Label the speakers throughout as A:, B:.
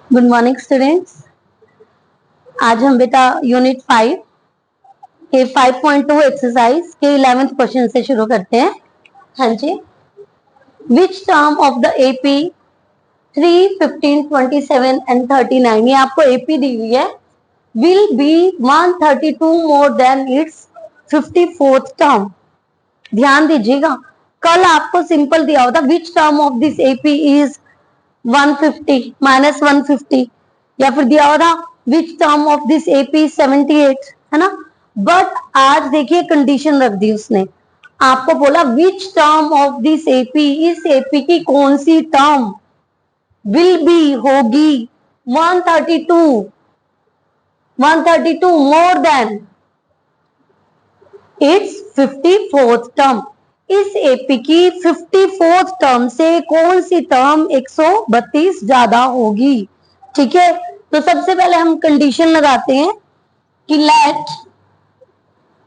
A: Good morning students. आज हम बेटा यूनिट 5 के 5.2 एक्सरसाइज के 11th क्वेश्चन से शुरू करते हैं। हाँ जी, which term of the AP 3, 15, 27 and 39, ये आपको एपी दी हुई है, will be 132 more than its 54th term. ध्यान दीजिएगा, कल आपको सिंपल दिया होता which term of this AP is 150 minus 150, या फिर दिया होता which term of this AP 78, है ना। बट आज देखिए कंडीशन रख दी उसने, आपको बोला विच टर्म ऑफ दिस एपी, इस एपी की कौन सी टर्म विल बी होगी 132 more than its 54th term. इस एपी की 54th टर्म से कौन सी टर्म 132 ज्यादा होगी। ठीक है, तो सबसे पहले हम कंडीशन लगाते हैं कि let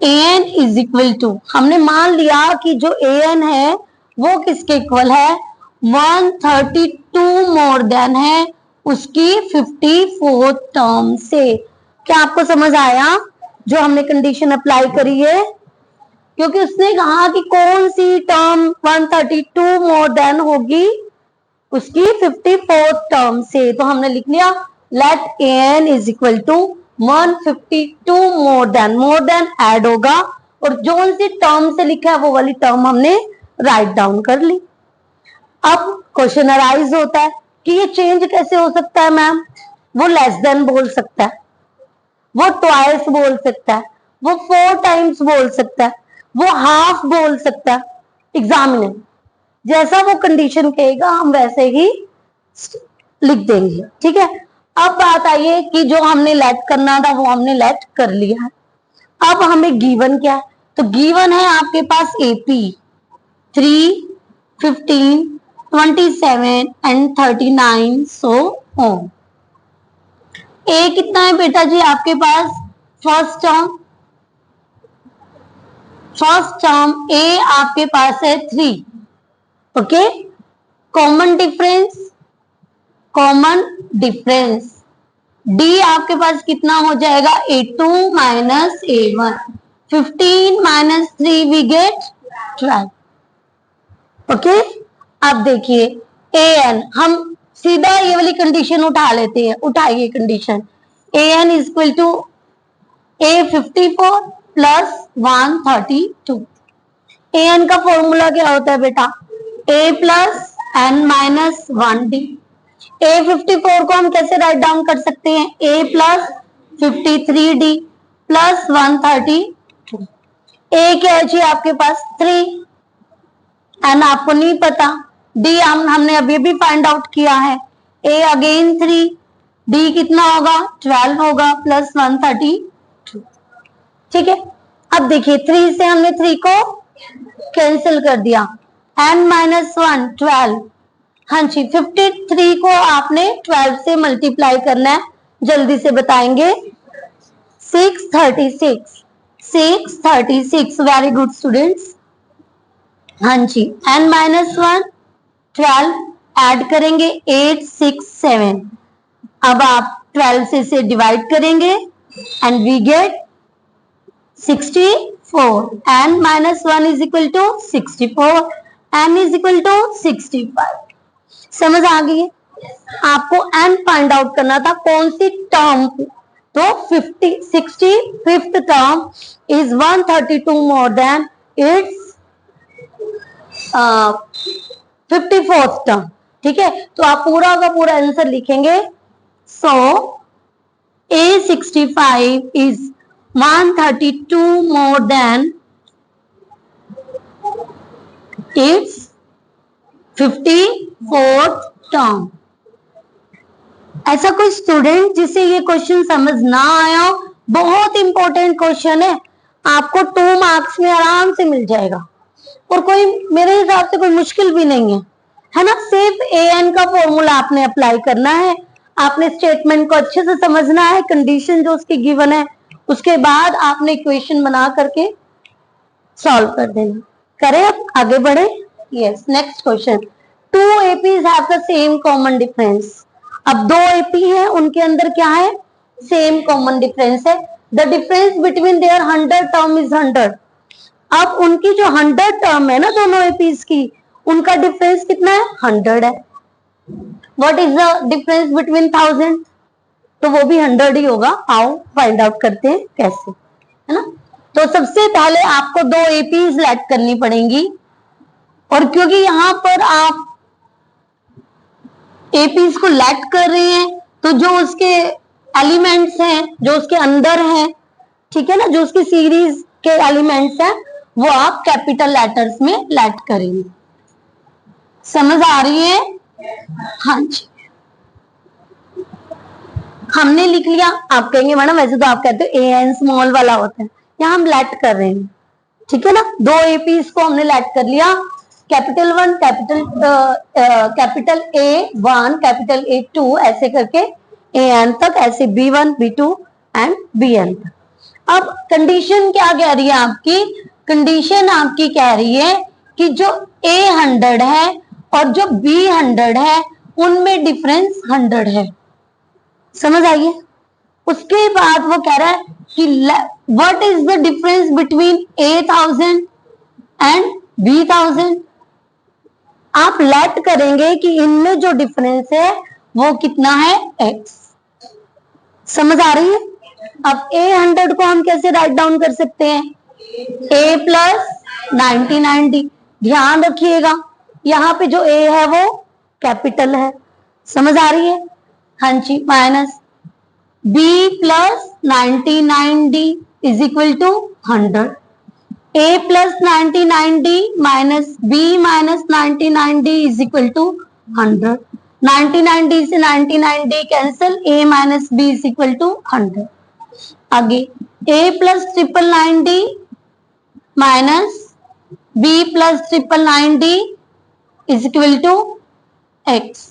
A: an is equal to, हमने मान लिया कि जो an है वो किसके इक्वल है, 132 मोर देन है उसकी 54th टर्म से। क्या आपको समझ आया जो हमने कंडीशन अप्लाई करी है? क्योंकि उसने कहा कि कौन सी टर्म 132 मोर देन होगी उसकी 54th टर्म से, तो हमने लिख लिया let an is equal to 152 more then add होगा, और जो सी टर्म से लिखा है वो वाली टर्म हमने राइट डाउन कर ली। अब क्वेश्चन अराइज होता है कि ये चेंज कैसे हो सकता है मैम, वो लेस देन बोल सकता है, वो ट्वाइस बोल सकता है, वो 4 टाइम्स बोल सकता है, वो हाफ बोल सकता है। एग्जामिनर जैसा वो कंडीशन कहेगा हम वैसे ही लिख देंगे। ठीक है, अब बात आई है कि जो हमने लेट करना था वो हमने लेट कर लिया है। अब हमें गिवन क्या है, तो गिवन है आपके पास एपी 3, 15, 27 एंड 39 सो ऑन। ए कितना है बेटा जी आपके पास, फर्स्ट टर्म ए आपके पास है 3। ओके, कॉमन डिफरेंस डी आपके पास कितना हो जाएगा, a2 minus a1, 15 minus 3 we get 12। Okay, अब देखिए an, हम सीधा ये वाली कंडीशन उठा लेते हैं, उठाइए condition an is equal to a54 plus 132। an का फॉर्मूला क्या होता है बेटा, a plus n minus 1d। a54 को हम कैसे राइट डाउन कर सकते हैं, a plus 53d plus 132। a क्या है जी आपके पास 3, n आपको नहीं पता, d हमने अभी भी फाइंड आउट किया है, a अगेन 3, d कितना होगा 12 होगा प्लस 132। ठीक है, अब देखिए 3 से हमने 3 को कैंसिल कर दिया, n माइनस 1 12। हाँ जी, 53 को आपने 12 से मल्टीप्लाई करना है, जल्दी से बताएंगे, 636। Very good students. हाँ जी, n माइनस 1 12 ऐड करेंगे 8, 6, 7। अब आप 12 से इसे डिवाइड करेंगे and we get 64, n minus 1 is equal to 64, n is equal to 65। समझ आ गई है? आपको n फाइंड आउट करना था कौन सी टर्म, तो 65th term is 132 more than its 54th term. ठीक है, तो आप पूरा का पूरा आंसर लिखेंगे, सो A65 is 132 more than its 54th term। ऐसा कोई स्टूडेंट जिसे ये क्वेश्चन समझ ना आया, बहुत इंपॉर्टेंट क्वेश्चन है, आपको 2 मार्क्स में आराम से मिल जाएगा, और कोई मेरे हिसाब से कोई मुश्किल भी नहीं है ना। सिर्फ an का फॉर्मूला आपने अप्लाई करना है, आपने स्टेटमेंट को अच्छे से समझना है, कंडीशन जो उसकी गिवन है उसके बाद आपने इक्वेशन बना करके सॉल्व कर देना। करें, अब आगे बढ़े। Yes, next question, 2 APs have the same common difference। अब दो एपी है, उनके अंदर क्या है, सेम कॉमन डिफरेंस है। The difference between their 100 term is 100। अब उनकी जो 100 टर्म है ना दोनों एपीज की, उनका डिफरेंस कितना है, 100 है। What is the difference between 1000? तो वो भी 100 ही होगा। आओ फाइंड आउट करते हैं कैसे, है ना। तो सबसे पहले आपको दो एपीज लेट करनी पड़ेंगी, और क्योंकि यहां पर आप एपीज को लेट कर रहे हैं, तो जो उसके एलिमेंट्स हैं, जो उसके अंदर हैं, ठीक है ना, जो उसकी सीरीज के एलिमेंट्स हैं, वो आप कैपिटल लेटर्स में लेट करेंगे। समझ आ रही है? हाँ जी, हमने लिख लिया। आप कहेंगे मैडम वैसे तो आप कहते हो ए एन स्मॉल वाला होता है, यहाँ हम लेट कर रहे हैं, ठीक है ना। दो एपीज को हमने लेट कर लिया, capital 1, capital A1, capital A2, ऐसे करके AN तक, ऐसे B1, B2 एंड BN तक। अब कंडीशन क्या कह रही है आपकी? कंडीशन आपकी कह रही है कि जो A100 है और जो B100 है, उनमें डिफरेंस 100 है। समझ आइए। उसके बाद वो कह रहा है कि what is the difference between A1000 and B1000। आप लेट करेंगे कि इनमें जो डिफरेंस है वो कितना है, x। समझ आ रही है? अब A100 को हम कैसे राइट डाउन कर सकते हैं, A प्लस 99D। ध्यान रखिएगा यहाँ पे जो A है वो कैपिटल है। समझ आ रही है? हाँ जी, minus B plus 99D is equal to 100। A plus 99D minus B minus 99D is equal to 100। 99D से 99D cancel, A minus B is equal to 100। आगे A plus 999D minus B plus 999D is equal to x।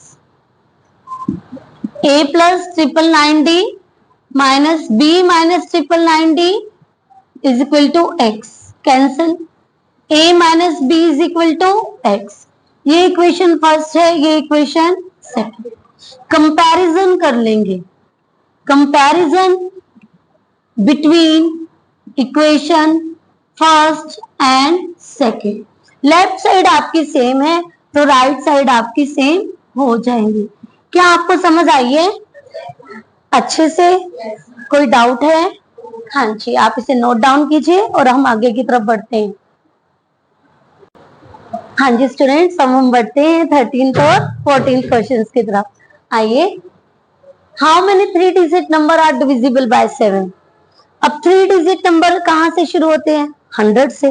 A: A plus 999D minus B minus 999D is equal to x। Cancel, A minus B is equal to x। ये equation first है, ये equation second. Comparison कर लेंगे, comparison between equation first and second. Left side आपकी same है तो right side आपकी same हो जाएंगी। क्या आपको समझ आई है अच्छे से? कोई डाउट है? हाँ जी, आप इसे नोट डाउन कीजिए और हम आगे की तरफ बढ़ते हैं। हाँ जी स्टूडेंट्स, हम बढ़ते हैं 13th और 14th क्वेश्चंस की तरफ। आइए, how many 3 digit number are divisible by 7? अब 3 डिजिट नंबर कहाँ से शुरू होते हैं, 100 से,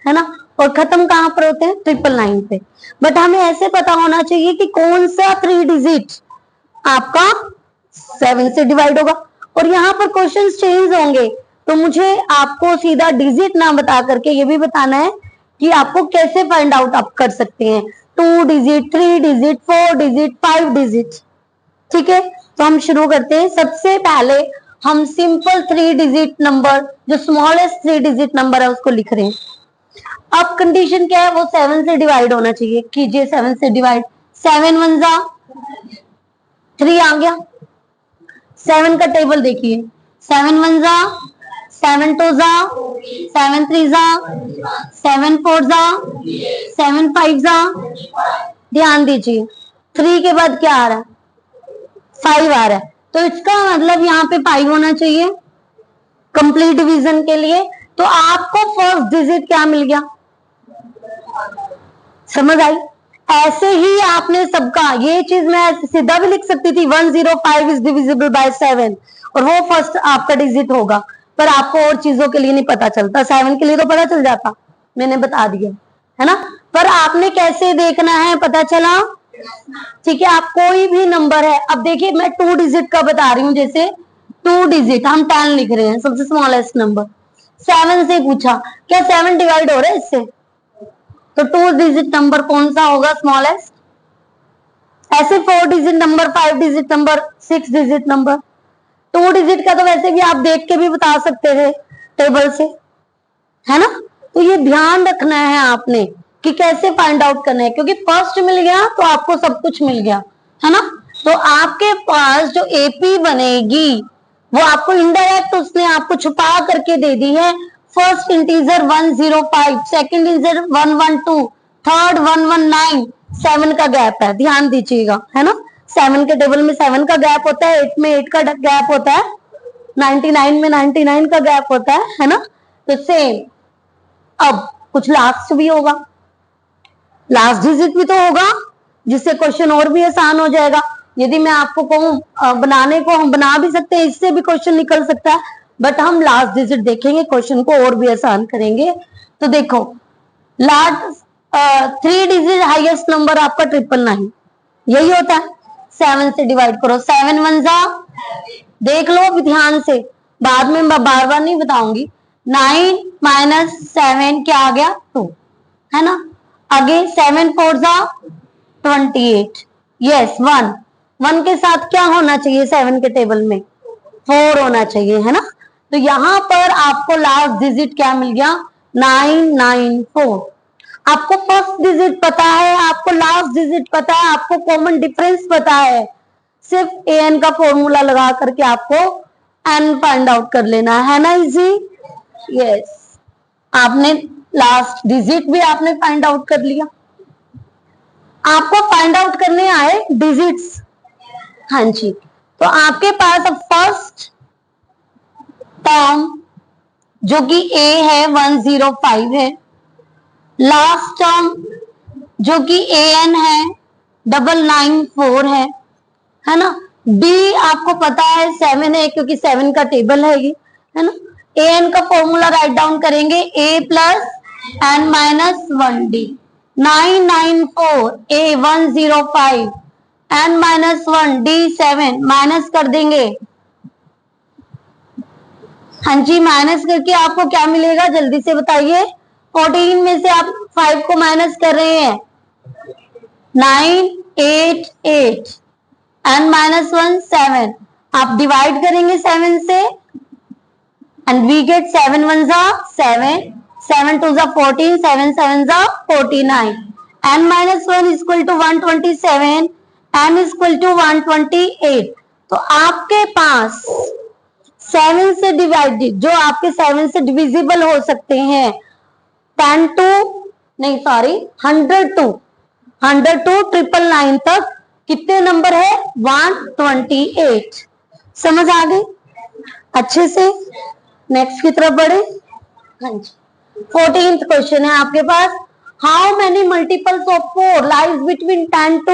A: है ना, और खत्म कहाँ पर होते हैं, 999 पे। बट हमें ऐसे पता होना चाहिए कि कौन सा 3 डिजिट आपका 7 से डिवाइड होगा। और यहाँ पर क्वेश्चंस चेंज होंगे, तो मुझे आपको सीधा डिजिट ना बता करके ये भी बताना है कि आपको कैसे फाइंड आउट आप कर सकते हैं। 2 डिजिट, 3 डिजिट, 4 डिजिट, 5 डिजिट। ठीक है, तो हम शुरू करते हैं। सबसे पहले हम सिंपल 3 डिजिट नंबर, जो स्मॉलेस्ट 3 डिजिट नंबर है, उसको लिख रहे हैं। अब कंडीशन क्या है, वो 7 से डिवाइड होना चाहिए। कीजिए 7 से डिवाइड। 7 1 जा 3 आ गया। 7 का टेबल देखिए, 7 1 जा 7 2 जा 7 3 जा 7 4 जा 7 5 जा। ध्यान दीजिए, 3 के बाद क्या आ रहा है, 5 आ रहा है, तो इसका मतलब यहाँ पे 5 होना चाहिए कंप्लीट डिवीजन के लिए। तो आपको फर्स्ट डिजिट क्या मिल गया, समझ आई? ऐसे ही आपने सबका, ये चीज मैं सीधा भी लिख सकती थी, 105 इज डिविजिबल बाय 7 और वो फर्स्ट आपका डिजिट होगा, पर आपको और चीजों के लिए नहीं पता चलता। 7 के लिए तो पता चल जाता, मैंने बता दिया, है ना। पर आपने कैसे देखना है, पता चला? ठीक है, आप कोई भी नंबर है, अब देखिए मैं 2 डिजिट का बता रही हूँ, जैसे 2 डिजिट हम 10 लिख रहे हैं, सबसे स्मॉलेस्ट नंबर। 7 से पूछा, क्या 7 डिवाइड हो रहा है इससे? तो 2 डिजिट नंबर कौन सा होगा स्मॉलेस्ट? ऐसे 4 digit number, 5 digit number, 6 digit number. 2 digit का तो वैसे भी आप देख के भी बता सकते थे टेबल से, है ना। तो ये ध्यान रखना है आपने कि कैसे फाइंड आउट करना है, क्योंकि फर्स्ट मिल गया तो आपको सब कुछ मिल गया, है ना। तो आप आपके पास जो एपी बनेगी वो आपको इनडायरेक्ट उसने आपको छुपा करके दे दी है। First integer 105, second integer 112, third 119, 7 का गैप है, ध्यान दीजिएगा, है ना। 7 के टेबल में 7 का गैप होता है, 8 में 8 का गैप होता है, 99 में 99 का गैप होता है ना। तो सेम अब कुछ लास्ट भी होगा, लास्ट डिजिट भी तो होगा, जिससे क्वेश्चन और भी आसान हो जाएगा। यदि मैं आपको कहूं बनाने को, हम बना भी सकते हैं, इससे भी क्वेश्चन निकल सकता है, बट हम लास्ट डिजिट देखेंगे, क्वेश्चन को और भी आसान करेंगे। तो देखो लास्ट 3 डिजिट हाईएस्ट नंबर आपका 999 यही होता है। 7 से डिवाइड करो, 7 1 जा, देख लो ध्यान से, बाद में मैं बार बार नहीं बताऊंगी। 9 माइनस 7 क्या आ गया 2, है ना। आगे 7 4 जा 28, यस 1, 1 के साथ क्या होना चाहिए 7 के टेबल में 4 होना चाहिए, है ना। तो यहां पर आपको लास्ट डिजिट क्या मिल गया 994। आपको फर्स्ट डिजिट पता है, आपको लास्ट डिजिट पता है, आपको कॉमन डिफरेंस पता है, सिर्फ एन का फॉर्मूला लगा करके आपको एन फाइंड आउट कर लेना है ना, इजी। यस, आपने लास्ट डिजिट भी आपने फाइंड आउट कर लिया। आपको फाइंड आउट करने आए डिजिट्स, हाँ जी। तो आपके पास अब फर्स्ट टर्म जो कि ए है 105 है, लास्ट टर्म जो कि ए एन है 994 है ना। बी आपको पता है 7 है, क्योंकि 7 का टेबल है ये, है ना। ए एन का फॉर्मूला राइट डाउन करेंगे, ए प्लस एन माइनस 1 डी, 994 ए 105 एन माइनस 1 डी 7, माइनस कर देंगे, हाँ जी। माइनस करके आपको क्या मिलेगा जल्दी से बताइए। 14 में से आप 5 को माइनस कर रहे हैं, 988 एंड माइनस 1 7, आप डिवाइड करेंगे 7 से एंड वी गेट 7 1 जा 7, 7 2 जा 14, 7 7 जा 49, n minus 1 equal to 127, n equal to 128। तो आपके पास 7 से डिवाइडेड, जो आपके 7 से डिविजिबल हो सकते हैं, 10 टू नहीं सॉरी 100 टू 999 तक कितने नंबर है 128। समझ आ गई अच्छे से। नेक्स्ट की तरफ बढ़े, हाँ जी। 14th क्वेश्चन है आपके पास, how many multiples of 4 lies between 10 to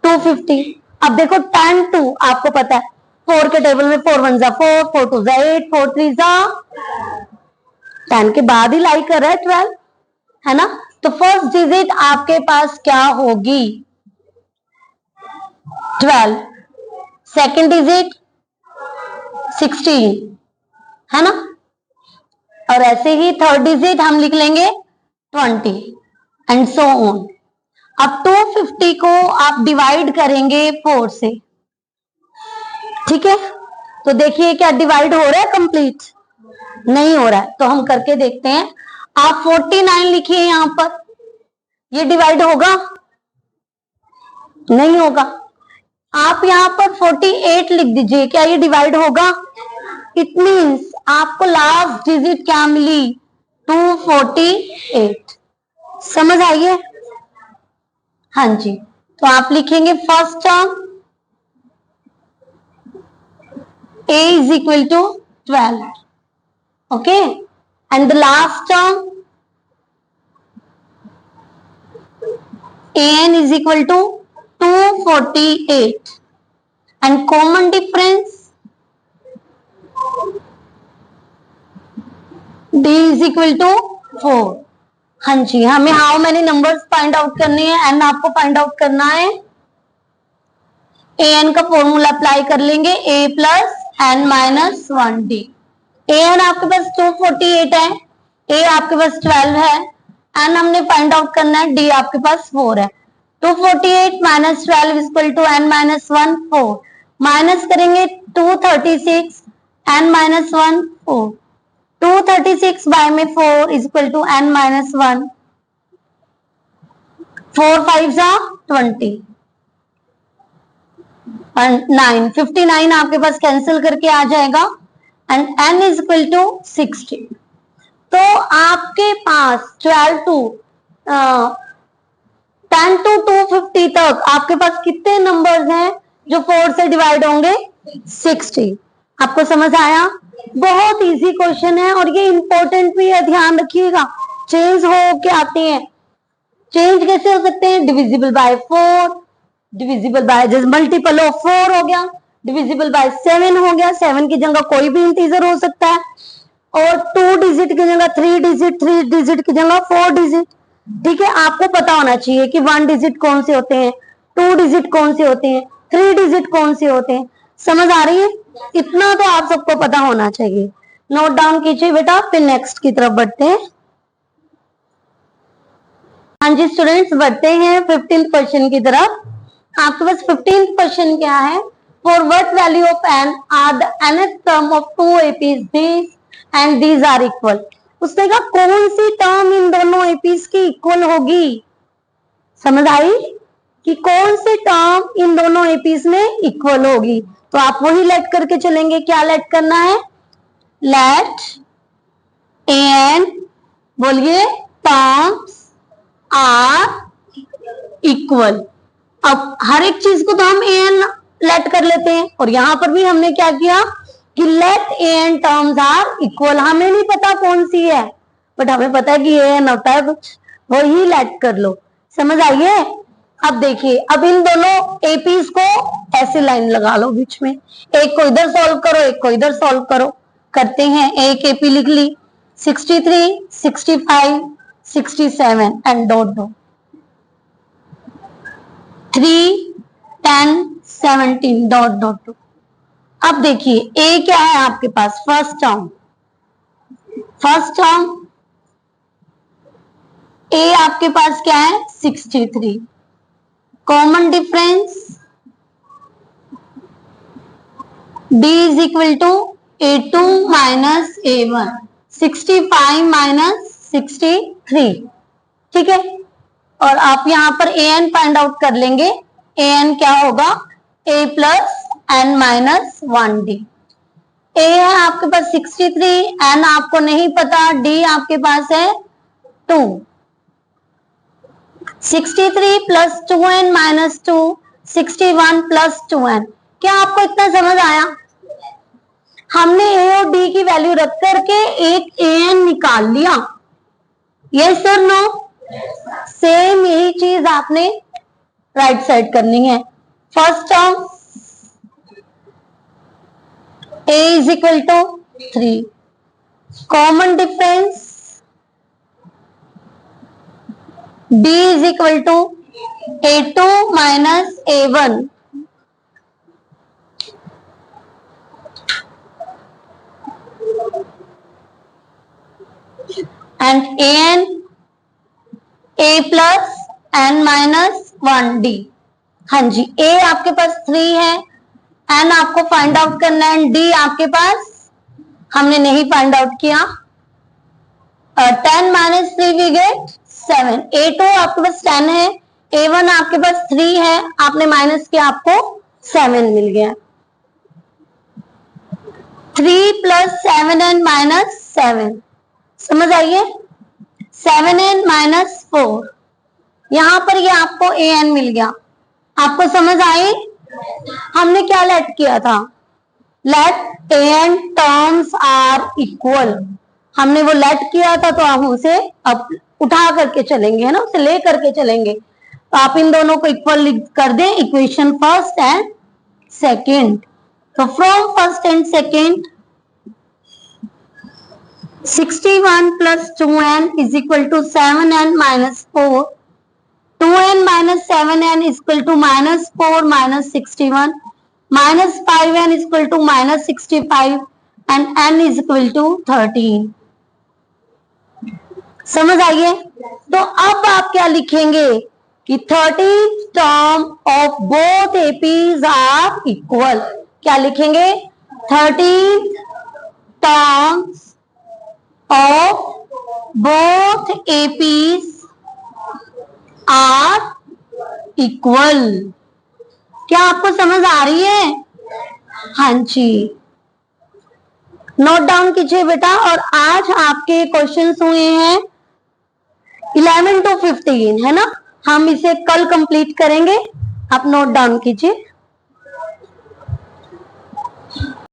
A: 250। अब देखो 10 टू आपको पता है, 4 के टेबल में 4 1 जा 4, 4 2 जा 8, 4 3 जा 10 के बाद ही लाई कर रहा है 12, है ना। तो फर्स्ट डिजिट आपके पास क्या होगी 12, सेकंड डिजिट 16, है ना। और ऐसे ही थर्ड डिजिट हम लिख लेंगे 20 एंड सो ऑन। अब 250 को आप डिवाइड करेंगे 4 से, ठीक है। तो देखिए क्या डिवाइड हो रहा है कंप्लीट, नहीं हो रहा है, तो हम करके देखते हैं। आप 49 लिखिए यहां पर, ये डिवाइड होगा नहीं होगा। आप यहां पर 48 लिख दीजिए, क्या ये डिवाइड होगा। इट मीन्स आपको लास्ट डिजिट क्या मिली 248। समझ आइए, हाँ जी। तो आप लिखेंगे first term a is equal to 12, okay, and the last term an is equal to 248 and common difference d is equal to 4। हाँ जी, हमें how many numbers find out करने हैं, एन आपको फाइंड आउट करना है। an का formula apply कर लेंगे, a plus n minus 1 d. an आपके पास 248 है, a आपके पास 12 है, n हमने फाइंड आउट करना है, d आपके पास 4 है। 248 minus 12 equal to n minus 1 4, minus करेंगे 236 n माइनस 1 4, 236 बाय में 4 इक्वल टू n माइनस 1, 4 5 जा 20, 9, 59 आपके पास कैंसिल करके आ जाएगा and n is equal to 60। तो आपके पास 12 टू 10 टू 250 तक आपके पास कितने नंबर्स हैं जो 4 से डिवाइड होंगे? 60। आपको समझ आया? बहुत इजी क्वेश्चन है और ये इंपॉर्टेंट भी है, ध्यान रखिएगा। चेंज हो के आते हैं। चेंज कैसे हो सकते हैं? डिविजिबल बाय 4, डिविजिबल बाय जैसे मल्टीपल ऑफ 4 हो गया, डिविजिबल बाय 7 हो गया, 7 की जगह कोई भी इंटीजर हो सकता है, और 2 डिजिट की जगह 3 डिजिट, 3 डिजिट की जगह 4 डिजिट। ठीक है, आपको पता होना चाहिए कि 1 डिजिट कौन से होते हैं, 2 डिजिट कौन से होते हैं, 3 डिजिट कौन से होते हैं। समझ आ रही है? इतना तो आप सबको पता होना चाहिए। नोट डाउन कीजिए बेटा, फिर नेक्स्ट की तरफ बढ़ते हैं। हाँ जी स्टूडेंट्स, बढ़ते हैं 15th क्वेश्चन की तरफ। आपके पास 15th क्वेश्चन क्या है? For what value of n are the nth term of 2 APs these and these are equal। उसने कहा कौन सी टर्म इन दोनों एपीज की इक्वल होगी? समझ आई कि कौन सी टर्म इन दोनों एपीज में इक्वल होगी? तो आप वही लेट करके चलेंगे। क्या लेट करना है? लेट एन, बोलिए, टर्म्स आर इक्वल। अब हर एक चीज को तो हम एन लेट कर लेते हैं, और यहां पर भी हमने क्या किया कि let n terms are equal. हमें नहीं पता कौन सी है, बट हमें पता है कि एन होता है कुछ, वही लेट कर लो। समझ आइए? अब देखिए, अब इन दोनों एपीज को ऐसे लाइन लगा लो बीच में, एक को इधर सॉल्व करो, एक को इधर सॉल्व करो। करते हैं, एक एपी लिख ली 63, 65, 67 and dot dot 3, 10, 17 dot dot. अब देखिए ए क्या है आपके पास? First term, first term a आपके पास क्या है? 63। Common difference d is equal to A2 minus A1, 65 minus 63। ठीक है, और आप यहां पर an फाइंड आउट कर लेंगे। an क्या होगा? a plus n minus 1d। a है आपके पास 63, n आपको नहीं पता, d आपके पास है 2। 63 plus 2n minus 2, 61 plus 2n। क्या आपको इतना समझ आया? हमने a और d की वैल्यू रख करके एक an निकाल लिया। यस और नो? सेम यही चीज आपने राइट साइड करनी है। First term a is equal to 3, common difference d is equal to A2 minus A1, and an a plus n minus 1d। हाँ जी, a आपके पास 3 है, n आपको फाइंड आउट करना है, d आपके पास हमने नहीं फाइंड आउट किया। 10 माइनस 3 वी गेट 7। A2 आपके पास 10 है, A1 आपके पास 3 है, आपने माइनस किया, आपको 7 मिल गया। 3 प्लस 7n माइनस 7। समझ आइए? 7n माइनस 4, यहां पर ये आपको an मिल गया। आपको समझ आई? हमने क्या लेट किया था? Let an terms are equal. हमने वो लेट किया था, तो हम उसे अब उठा करके चलेंगे, है ना, उसे ले करके चलेंगे। तो आप इन दोनों को इक्वल कर दें, इक्वेशन फर्स्ट एंड सेकेंड। तो from first and second 61 plus 2n is equal to 7n minus 4. 2n minus 7n is equal to minus 4 minus 61. Minus 5n is equal to minus 65 and n is equal to 13. समझ आइए? तो अब आप क्या लिखेंगे कि 13th term of both APs are equal। क्या लिखेंगे? 13th terms of both APs are equal। क्या आपको समझ आ रही है? हाँ जी, नोट डाउन कीजिए बेटा। और आज आपके क्वेश्चंस हुए हैं 11 to 15, है ना? हम इसे कल कंप्लीट करेंगे। आप नोट डाउन कीजिए।